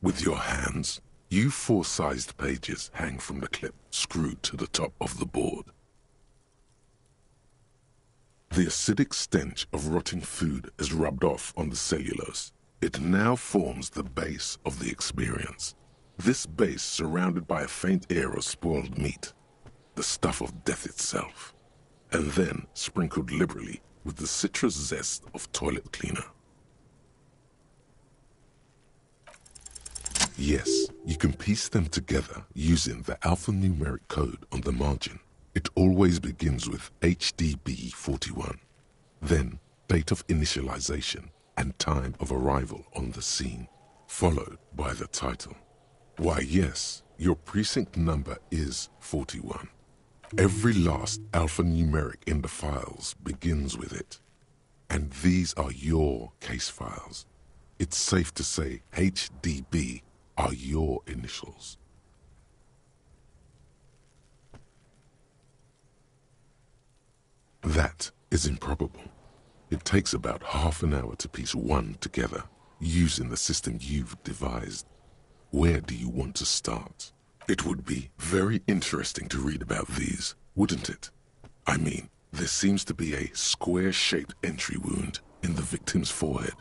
With your hands, you four-sized pages hang from the clip screwed to the top of the board. The acidic stench of rotting food is rubbed off on the cellulose. It now forms the base of the experience. This base surrounded by a faint air of spoiled meat, the stuff of death itself, and then sprinkled liberally with the citrus zest of toilet cleaner. Yes, you can piece them together using the alphanumeric code on the margin. It always begins with HDB41, then date of initialization and time of arrival on the scene, followed by the title. Why yes, your precinct number is 41. Every last alphanumeric in the files begins with it. And these are your case files. It's safe to say HDB are your initials. That is improbable. It takes about half an hour to piece one together, using the system you've devised. Where do you want to start? It would be very interesting to read about these, wouldn't it? I mean, there seems to be a square-shaped entry wound in the victim's forehead.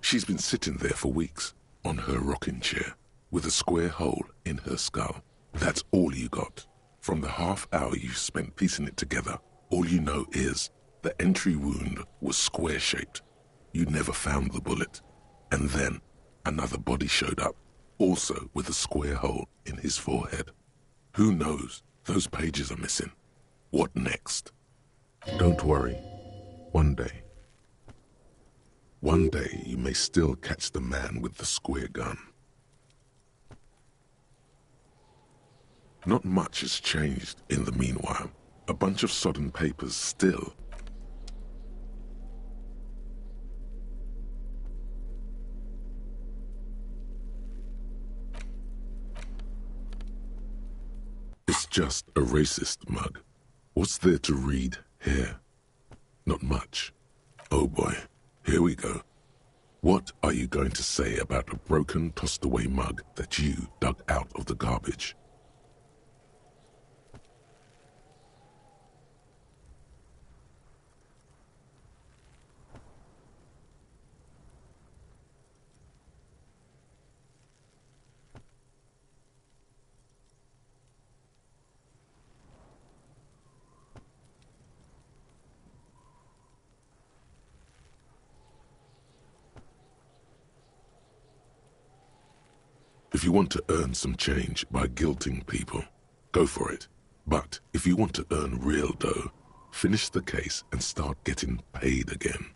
She's been sitting there for weeks, on her rocking chair, with a square hole in her skull. That's all you got. From the half hour you spent piecing it together, all you know is the entry wound was square-shaped. You never found the bullet. And then another body showed up, also with a square hole in his forehead. Who knows? Those pages are missing. What next? Don't worry. One day you may still catch the man with the square gun. Not much has changed in the meanwhile. A bunch of sodden papers still. It's just a racist mug. What's there to read here? Not much. Oh boy, here we go. What are you going to say about a broken, tossed-away mug that you dug out of the garbage? If you want to earn some change by guilting people, go for it. But if you want to earn real dough, finish the case and start getting paid again.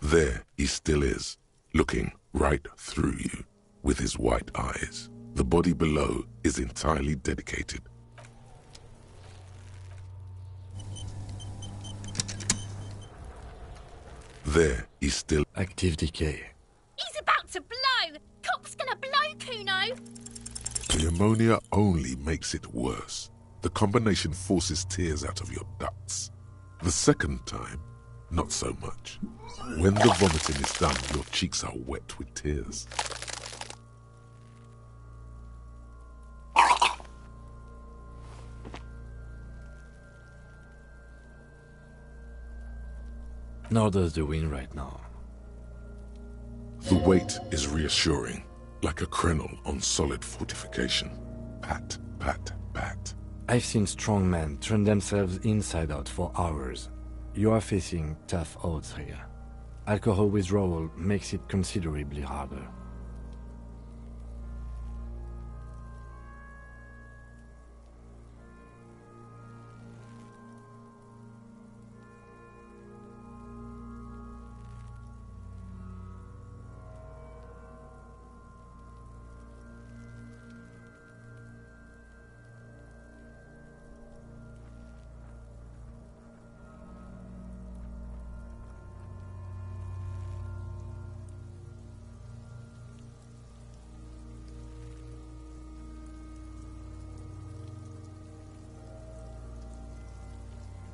There he still is, looking right through you with his white eyes. The body below is entirely dedicated. There he's still... Active decay. He's about to blow! Cop's gonna blow, Kuno! The ammonia only makes it worse. The combination forces tears out of your ducts. The second time, not so much. When the vomiting is done, your cheeks are wet with tears. Nor does the wind right now. The weight is reassuring, like a crenel on solid fortification. Pat, pat, pat. I've seen strong men turn themselves inside out for hours. You are facing tough odds here. Alcohol withdrawal makes it considerably harder.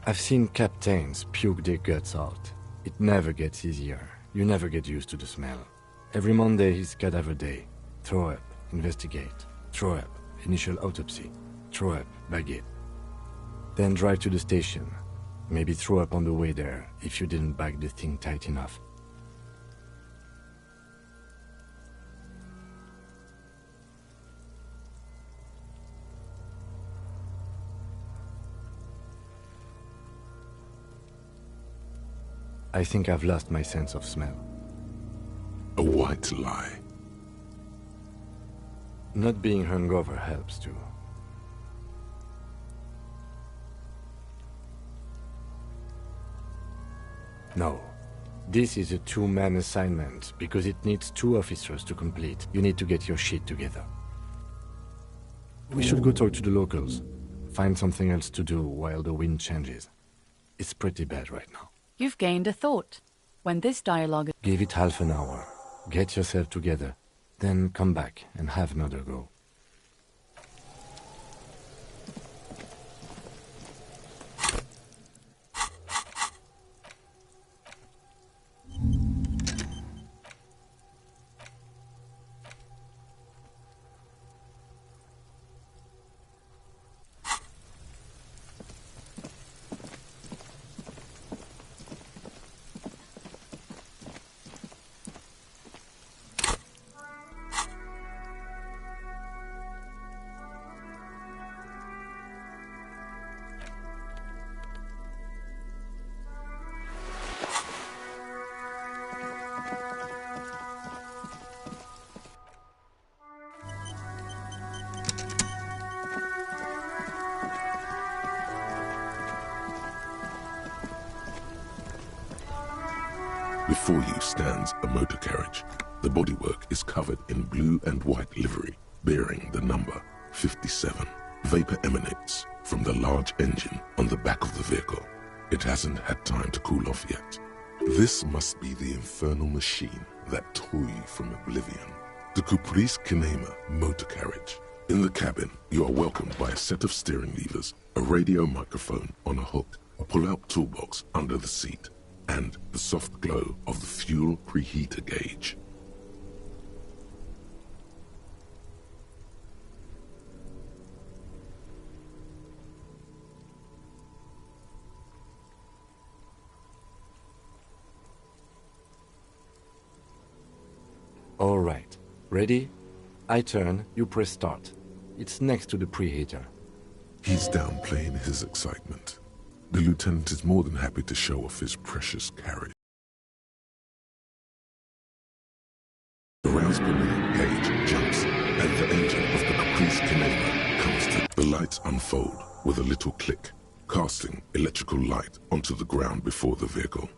I've seen captains puke their guts out. It never gets easier. You never get used to the smell. Every Monday is cadaver day. Throw up, investigate. Throw up, initial autopsy. Throw up, baguette. Then drive to the station. Maybe throw up on the way there if you didn't bag the thing tight enough. I think I've lost my sense of smell. A white lie. Not being hungover helps too. No. This is a two-man assignment because it needs 2 officers to complete. You need to get your shit together. We should go talk to the locals. Find something else to do while the wind changes. It's pretty bad right now. You've gained a thought. When this dialogue... Give it half an hour. Get yourself together. Then come back and have another go. Before you stands a motor carriage. The bodywork is covered in blue and white livery, bearing the number 57. Vapor emanates from the large engine on the back of the vehicle. It hasn't had time to cool off yet. This must be the infernal machine that tore you from oblivion. The Caprice Kinema motor carriage. In the cabin, you are welcomed by a set of steering levers, a radio microphone on a hook, a pull-out toolbox under the seat, and the soft glow of the fuel preheater gauge. All right. Ready? I turn, you press start. It's next to the preheater. He's downplaying his excitement. The lieutenant is more than happy to show off his precious carriage. The rouse per minute gauge jumps, and the engine of the Caprice Kinema comes to. The lights unfold with a little click, casting electrical light onto the ground before the vehicle.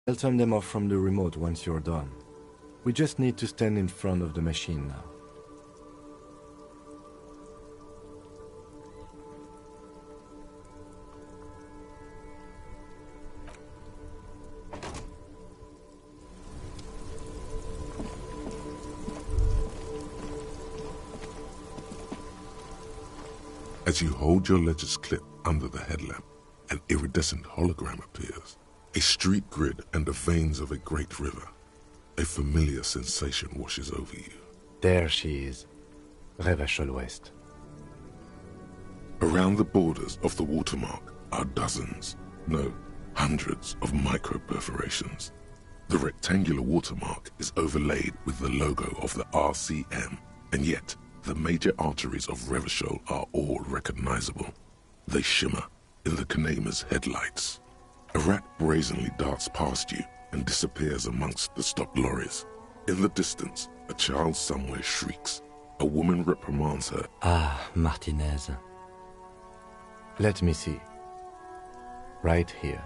I'll turn them off from the remote once you're done. We just need to stand in front of the machine now. As you hold your ledger's clip under the headlamp, an iridescent hologram appears. A street grid and the veins of a great river. A familiar sensation washes over you. There she is. Revachol West. Around the borders of the watermark are dozens, no, hundreds of micro-perforations. The rectangular watermark is overlaid with the logo of the RCM And yet, the major arteries of Revachol are all recognizable. They shimmer in the Kanema's headlights. A rat brazenly darts past you and disappears amongst the stopped lorries. In the distance, a child somewhere shrieks. A woman reprimands her. Ah, Martinez. Let me see. Right here.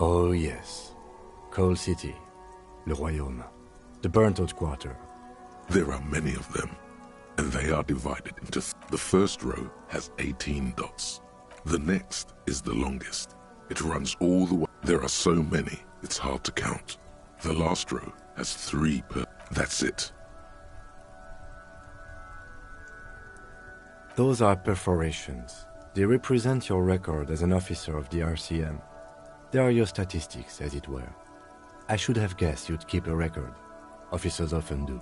Oh yes. Coal City. Le Royaume. The burnt-out quarter. There are many of them, and they are divided into the first row has 18 dots. The next is the longest. It runs all the way. There are so many, it's hard to count. The last row has 3 per. That's it. Those are perforations. They represent your record as an officer of the RCM. They are your statistics, as it were. I should have guessed you'd keep a record. Officers often do.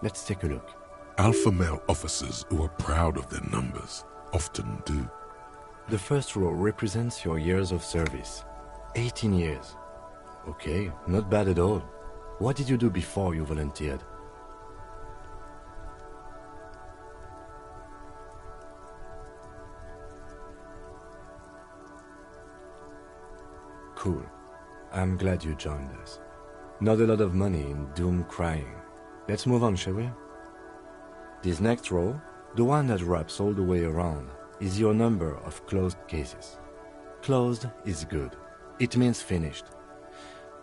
Let's take a look. Alpha male officers who are proud of their numbers often do. The first row represents your years of service. 18 years. Okay, not bad at all. What did you do before you volunteered? Cool. I'm glad you joined us. Not a lot of money in doom crying. Let's move on, shall we? This next row, the one that wraps all the way around, is your number of closed cases. Closed is good. It means finished.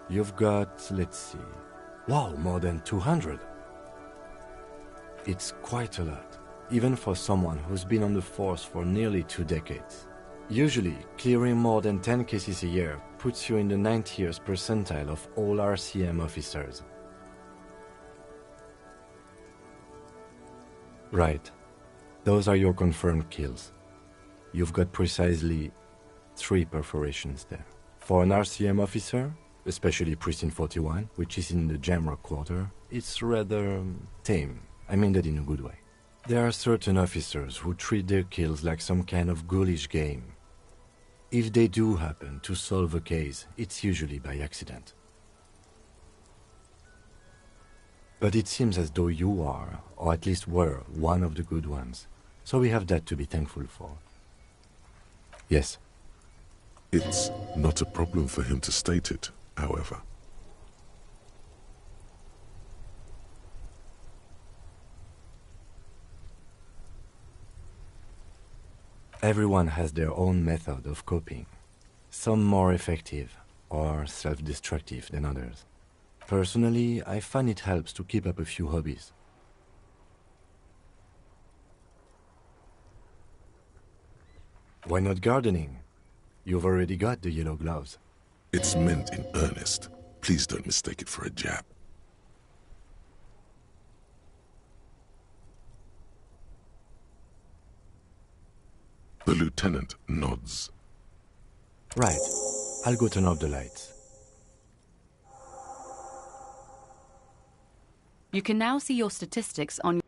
You've got, let's see, wow, more than 200. It's quite a lot, even for someone who's been on the force for nearly 2 decades. Usually, clearing more than 10 cases a year puts you in the 90th percentile of all RCM officers. Right. Those are your confirmed kills. You've got precisely 3 perforations there. For an RCM officer, especially Precinct 41, which is in the Jamrock quarter, it's rather tame. I mean that in a good way. There are certain officers who treat their kills like some kind of ghoulish game. If they do happen to solve a case, it's usually by accident. But it seems as though you are, or at least were, one of the good ones. So we have that to be thankful for. Yes. It's not a problem for him to state it, however. Everyone has their own method of coping, some more effective or self-destructive than others. Personally, I find it helps to keep up a few hobbies. Why not gardening? You've already got the yellow gloves. It's meant in earnest. Please don't mistake it for a jab. The lieutenant nods. Right. I'll go turn off the lights. You can now see your statistics on